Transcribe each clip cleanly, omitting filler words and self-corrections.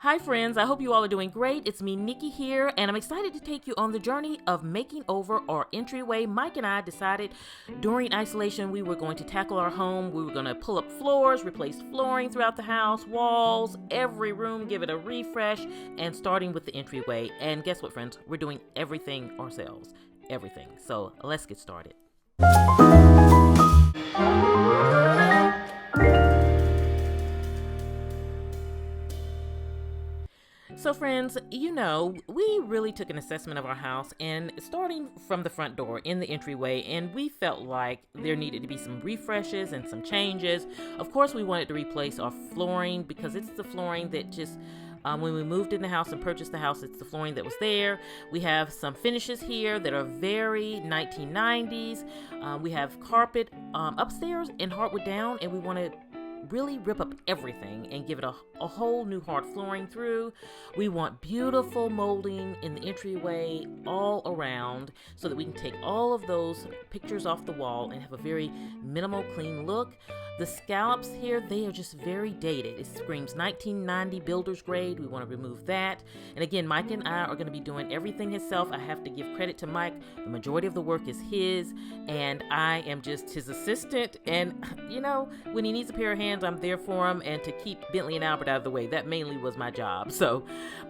Hi friends, I hope you all are doing great. It's me, Nikki here, and I'm excited to take you on the journey of making over our entryway. Mike and I decided during isolation we were going to tackle our home. We were going to pull up floors, replace flooring throughout the house, walls, every room, give it a refresh, and starting with the entryway. And guess what, friends? We're doing everything ourselves. Everything. So let's get started. So friends, we really took an assessment of our house and starting from the front door in the entryway, and we felt like there needed to be some refreshes and some changes. Of course, we wanted to replace our flooring because it's the flooring that just when we moved in the house and purchased the house, it's the flooring that was there. We have some finishes here that are very 1990s. We have carpet upstairs and hardwood down, and we want to really rip up everything and give it a whole new hard flooring through. We want beautiful molding in the entryway all around so that we can take all of those pictures off the wall and have a very minimal, clean look. The scallops here, they are just very dated. It screams 1990 builder's grade. We want to remove that. And again, Mike and I are going to be doing everything himself. I have to give credit to Mike. The majority of the work is his, and I am just his assistant. And, when he needs a pair of hands, I'm there for him, and to keep Bentley and Albert out of the way. That mainly was my job.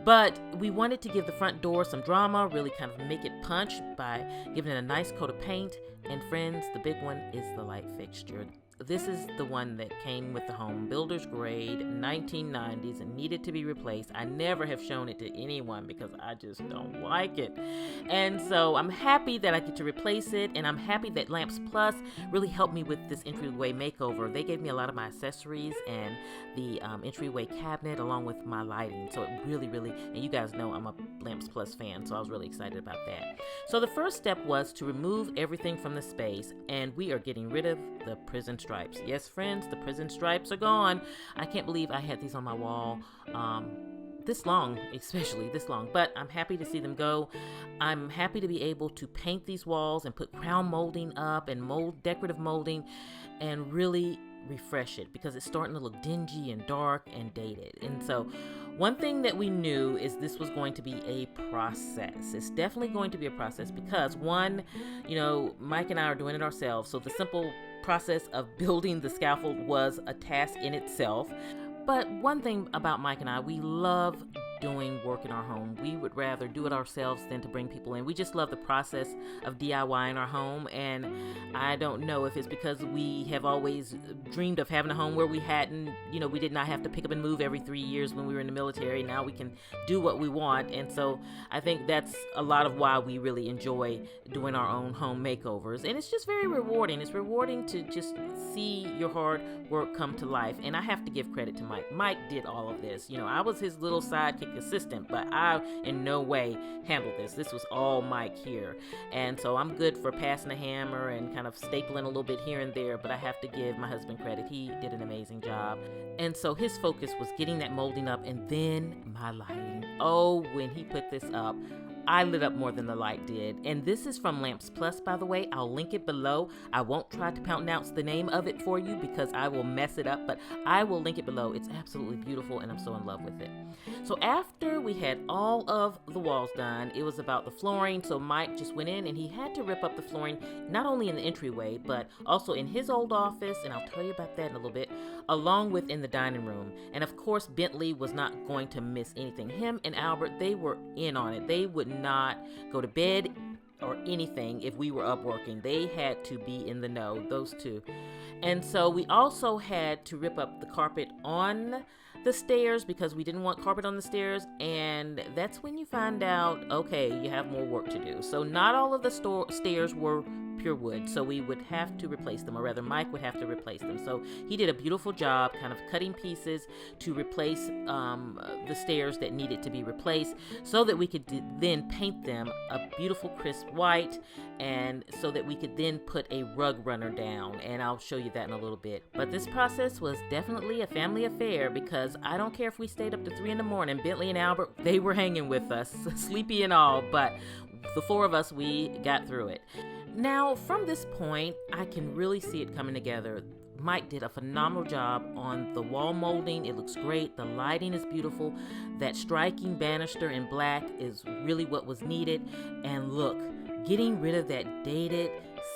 But we wanted to give the front door some drama, really kind of make it punch by giving it a nice coat of paint. And friends, the big one is the light fixture. This is the one that came with the home, builder's grade, 1990s, and needed to be replaced. I never have shown it to anyone because I just don't like it. And so I'm happy that I get to replace it, and I'm happy that Lamps Plus really helped me with this entryway makeover. They gave me a lot of my accessories and the entryway cabinet along with my lighting. So it really, and you guys know I'm a Lamps Plus fan, so I was really excited about that. So the first step was to remove everything from the space, and we are getting rid of the prison stripes. Yes, friends, the prison stripes are gone. I can't believe I had these on my wall this long, especially this long, but I'm happy to see them go. I'm happy to be able to paint these walls and put crown molding up and decorative molding and really refresh it because it's starting to look dingy and dark and dated. And so one thing that we knew is this was going to be a process. It's definitely going to be a process because one, Mike and I are doing it ourselves. So the simple process of building the scaffold was a task in itself. But one thing about Mike and I, we love doing work in our home. We would rather do it ourselves than to bring people in. We just love the process of DIY in our home, and I don't know if it's because we have always dreamed of having a home where we did not have to pick up and move every 3 years when we were in the military. Now we can do what we want, and so I think that's a lot of why we really enjoy doing our own home makeovers, and it's just very rewarding. It's rewarding to just see your hard work come to life, and I have to give credit to Mike. Mike did all of this. I was his little sidekick assistant, but I in no way handled this. This was all Mike here, and so I'm good for passing the hammer and kind of stapling a little bit here and there, but I have to give my husband credit. He did an amazing job, and so his focus was getting that molding up, and then my lighting. Oh, when he put this up, I lit up more than the light did. And this is from Lamps Plus, by the way. I'll link it below. I won't try to pronounce the name of it for you because I will mess it up, but I will link it below. It's absolutely beautiful, and I'm so in love with it. So after we had all of the walls done, it was about the flooring. So Mike just went in and he had to rip up the flooring, not only in the entryway, but also in his old office, and I'll tell you about that in a little bit, along with in the dining room. And of course, Bentley was not going to miss anything. Him and Albert, they were in on it. They would not go to bed or anything if we were up working. They had to be in the know, those two. And so we also had to rip up the carpet on the stairs because we didn't want carpet on the stairs, and that's when you find out, okay, you have more work to do. So not all of the stairs were pure wood, so we would have to replace them, or rather Mike would have to replace them. So he did a beautiful job kind of cutting pieces to replace the stairs that needed to be replaced so that we could then paint them a beautiful crisp white, and so that we could then put a rug runner down, and I'll show you that in a little bit. But this process was definitely a family affair because I don't care if we stayed up to 3 a.m. Bentley and Albert, they were hanging with us, sleepy and all, but the 4 of us, we got through it. Now, from this point, I can really see it coming together. Mike did a phenomenal job on the wall molding. It looks great. The lighting is beautiful. That striking banister in black is really what was needed. And look, getting rid of that dated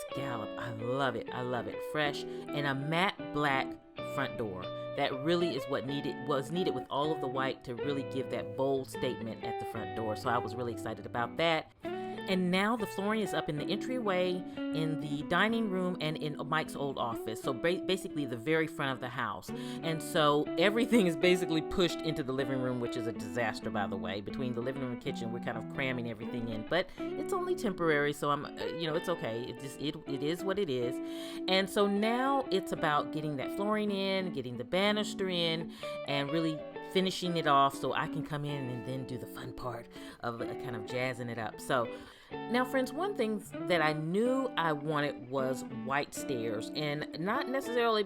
scallop. I love it. I love it. Fresh. And a matte black front door. That really is what was needed with all of the white to really give that bold statement at the front door. So I was really excited about that. And now the flooring is up in the entryway, in the dining room, and in Mike's old office. So basically the very front of the house. And so everything is basically pushed into the living room, which is a disaster, by the way. Between the living room and kitchen, we're kind of cramming everything in. But it's only temporary, so it's okay. It is what it is. And so now it's about getting that flooring in, getting the banister in, and really finishing it off so I can come in and then do the fun part of kind of jazzing it up. So now, friends, one thing that I knew I wanted was white stairs, and not necessarily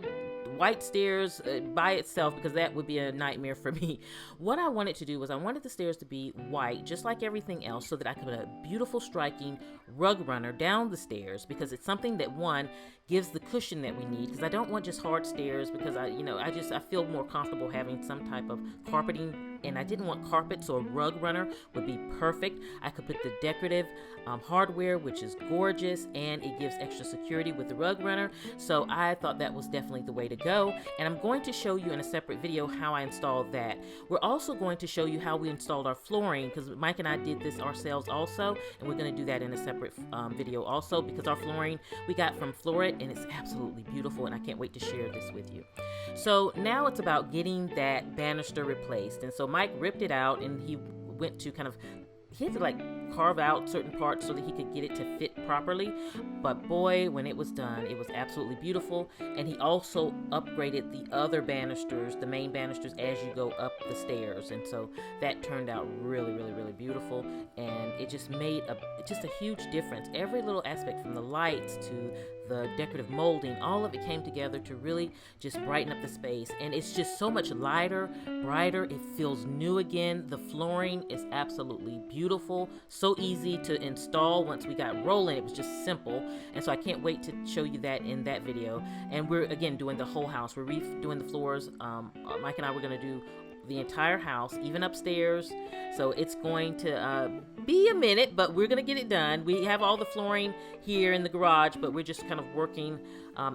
white stairs by itself, because that would be a nightmare for me. What I wanted to do was I wanted the stairs to be white, just like everything else, so that I could put a beautiful striking rug runner down the stairs, because it's something that, one, gives the cushion that we need, because I don't want just hard stairs, because I feel more comfortable having some type of carpeting, and I didn't want carpet, so a rug runner would be perfect. I could put the decorative hardware, which is gorgeous, and it gives extra security with the rug runner. So I thought that was definitely the way to go, and I'm going to show you in a separate video how I installed that. We're also going to show you how we installed our flooring, because Mike and I did this ourselves also, and we're going to do that in a separate video also, because our flooring we got from Florid, and it's absolutely beautiful, and I can't wait to share this with you. So now it's about getting that banister replaced, and so Mike ripped it out, and he went to he had to carve out certain parts so that he could get it to fit properly. But boy, when it was done, it was absolutely beautiful. And he also upgraded the other banisters, the main banisters, as you go up the stairs. And so that turned out really, really, really beautiful. And it just made a huge difference. Every little aspect, from the lights to the decorative molding, all of it came together to really just brighten up the space. And it's just so much lighter, brighter. It feels new again. The flooring is absolutely beautiful. So easy to install. Once we got rolling, it was just simple. And so I can't wait to show you that in that video. And we're, again, doing the whole house. We're redoing the floors. Mike and I were going to do the entire house, even upstairs. So it's going to be a minute, but we're going to get it done. We have all the flooring here in the garage, but we're just kind of working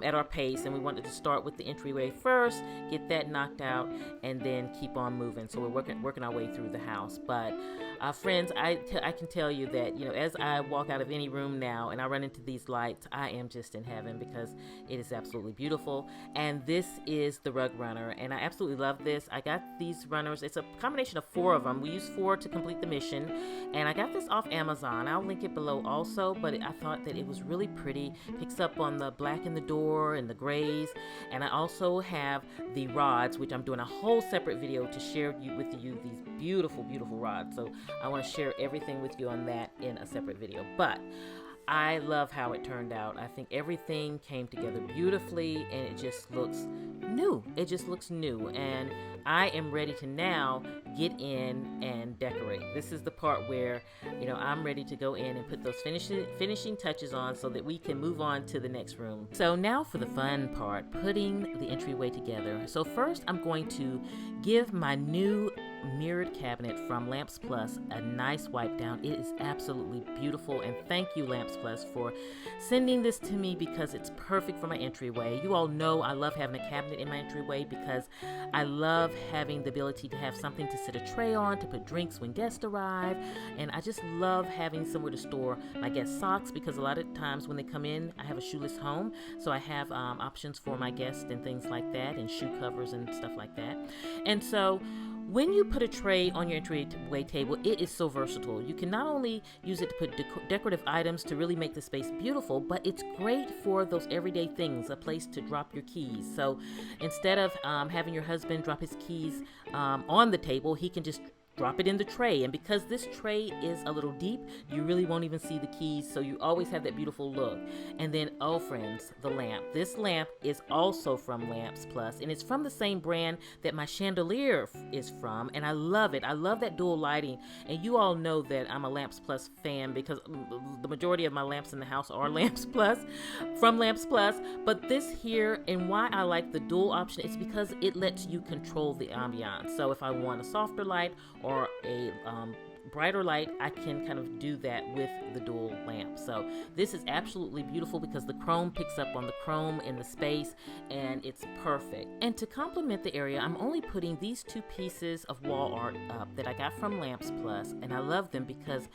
at our pace, and we wanted to start with the entryway first, get that knocked out, and then keep on moving. So we're working our way through the house. But friends, I can tell you that, as I walk out of any room now and I run into these lights, I am just in heaven, because it is absolutely beautiful. And this is the rug runner, and I absolutely love this. I got these runners. It's a combination of 4 of them. We used 4 to complete the mission, and I got this off Amazon. I'll link it below also, but I thought that it was really pretty. Picks up on the black in the door and the grays. And I also have the rods, which I'm doing a whole separate video to share with you these beautiful, beautiful rods. So I want to share everything with you on that in a separate video. But I love how it turned out. I think everything came together beautifully, and it just looks new. It just looks new, and I am ready to now get in and decorate. This is the part where, I'm ready to go in and put those finishing touches on so that we can move on to the next room. So now for the fun part, putting the entryway together. So first, I'm going to give my new mirrored cabinet from Lamps Plus a nice wipe down. It is absolutely beautiful, and thank you, Lamps Plus, for sending this to me, because it's perfect for my entryway. You all know I love having a cabinet in my entryway, because I love having the ability to have something to sit a tray on, to put drinks when guests arrive, and I just love having somewhere to store my guest socks, because a lot of times when they come in, I have a shoeless home, so I have options for my guests and things like that, and shoe covers and stuff like that. And so when you put a tray on your entryway table, it is so versatile. You can not only use it to put decorative items to really make the space beautiful, but it's great for those everyday things, a place to drop your keys. So instead of having your husband drop his keys on the table, he can just drop it in the tray. And because this tray is a little deep, you really won't even see the keys, so you always have that beautiful look. And then, oh friends, the lamp. This lamp is also from Lamps Plus, and it's from the same brand that my chandelier is from, and I love it. I love that dual lighting, and you all know that I'm a Lamps Plus fan because the majority of my lamps in the house are Lamps Plus, from Lamps Plus. But this here, and why I like the dual option, is because it lets you control the ambiance. So if I want a softer light or a brighter light, I can kind of do that with the dual lamp. So this is absolutely beautiful because the chrome picks up on the chrome in the space, and it's perfect. And to complement the area, I'm only putting these 2 pieces of wall art up that I got from Lamps Plus, and I love them because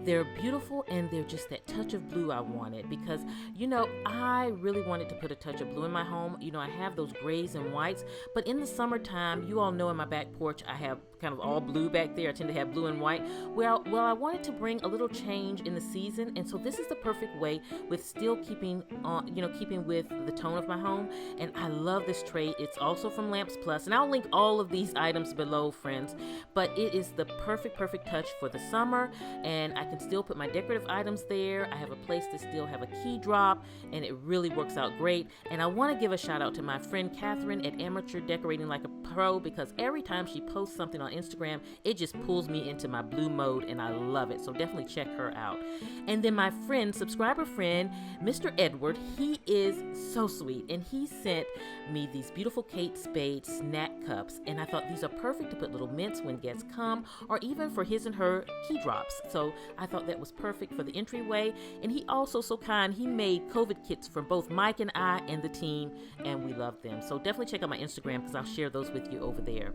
they're beautiful and they're just that touch of blue I wanted, because you know, I really wanted to put a touch of blue in my home. You know, I have those grays and whites, but in the summertime, you all know in my back porch I have kind of all blue back there. I tend to have blue and white. Well, I wanted to bring a little change in the season, and so this is the perfect way with still keeping on, keeping with the tone of my home. And I love this tray. It's also from Lamps Plus, and I'll link all of these items below, friends. But it is the perfect touch for the summer, and I can still put my decorative items there. I have a place to still have a key drop, and it really works out great. And I want to give a shout out to my friend Catherine at Amateur Decorating Like a Pro, because every time she posts something on Instagram, it just pulls me into my blue mode, and I love it. So definitely check her out. And then my subscriber friend, Mr. Edward, he is so sweet, and he sent me these beautiful Kate Spade snack cups, and I thought these are perfect to put little mints when guests come, or even for his and her key drops. So I thought that was perfect for the entryway. And he also, so kind, he made COVID kits for both Mike and I and the team, and we love them. So definitely check out my Instagram because I'll share those with you over there.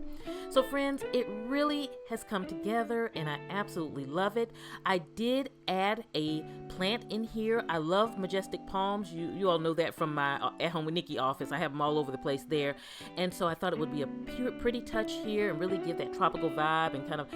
So friends, it really has come together, and I absolutely love it. I did add a plant in here. I love majestic palms. You all know that from my At Home with Nikki office. I have them all over the place there. And so I thought it would be a pretty touch here and really give that tropical vibe, and kind of,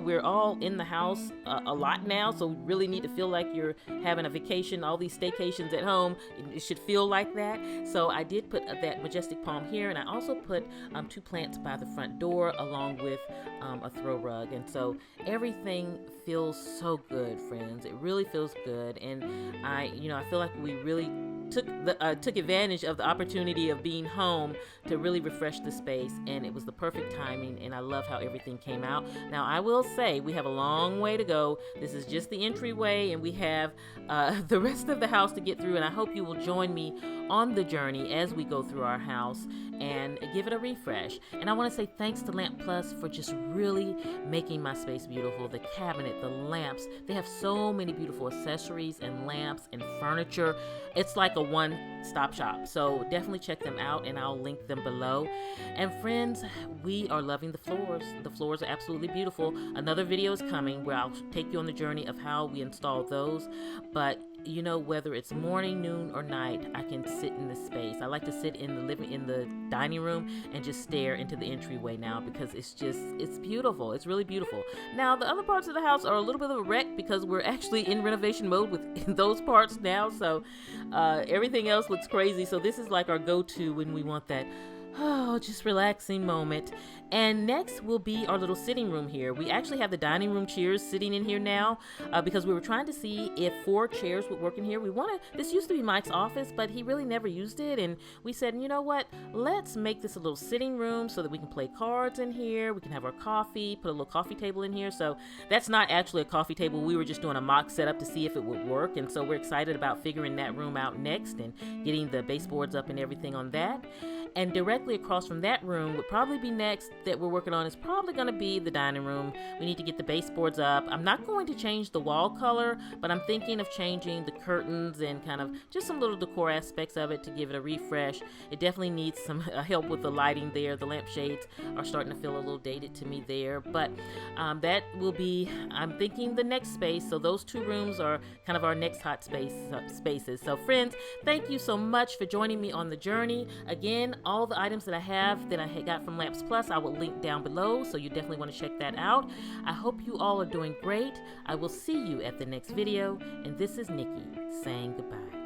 we're all in the house a lot now, so we really need to feel like you're having a vacation. All these staycations at home, it should feel like that. So I did put that majestic palm here, and I also put 2 plants by the front door along with a throw rug. And so everything feels so good, friends. It really feels good, and I feel like we really took advantage of the opportunity of being home to really refresh the space, and it was the perfect timing, and I love how everything came out. Now I will say we have a long way to go. This is just the entryway, and we have the rest of the house to get through, and I hope you will join me on the journey as we go through our house and give it a refresh. And I want to say thanks to Lamp Plus for just really making my space beautiful. The cabinet, the lamps, they have so many beautiful accessories and lamps and furniture. It's like a one-stop shop. So definitely check them out, and I'll link them below. And friends, we are loving the floors. The floors are absolutely beautiful. Another video is coming where I'll take you on the journey of how we install those. But whether it's morning, noon, or night, I can sit in this space. I like to sit in the dining room and just stare into the entryway now, because it's beautiful. It's really beautiful. Now, the other parts of the house are a little bit of a wreck because we're actually in renovation mode with those parts now. So everything else looks crazy. So this is like our go-to when we want that just relaxing moment. And next will be our little sitting room here. We actually have the dining room chairs sitting in here now because we were trying to see if 4 chairs would work in here. This used to be Mike's office, but he really never used it. And we said, you know what? Let's make this a little sitting room so that we can play cards in here. We can have our coffee, put a little coffee table in here. So that's not actually a coffee table. We were just doing a mock setup to see if it would work. And so we're excited about figuring that room out next and getting the baseboards up and everything on that. And directly across from that room would probably be next that we're working on is probably going to be the dining room. We need to get the baseboards up. I'm not going to change the wall color, but I'm thinking of changing the curtains and kind of just some little decor aspects of it to give it a refresh. It definitely needs some help with the lighting there. The lampshades are starting to feel a little dated to me there, but that will be, I'm thinking, the next space. So those 2 rooms are kind of our next hot spaces. So friends, thank you so much for joining me on the journey. Again, all the items that I have that I got from Lamps Plus, I will link down below, so you definitely want to check that out. I hope you all are doing great. I will see you at the next video, and this is Nikki saying goodbye.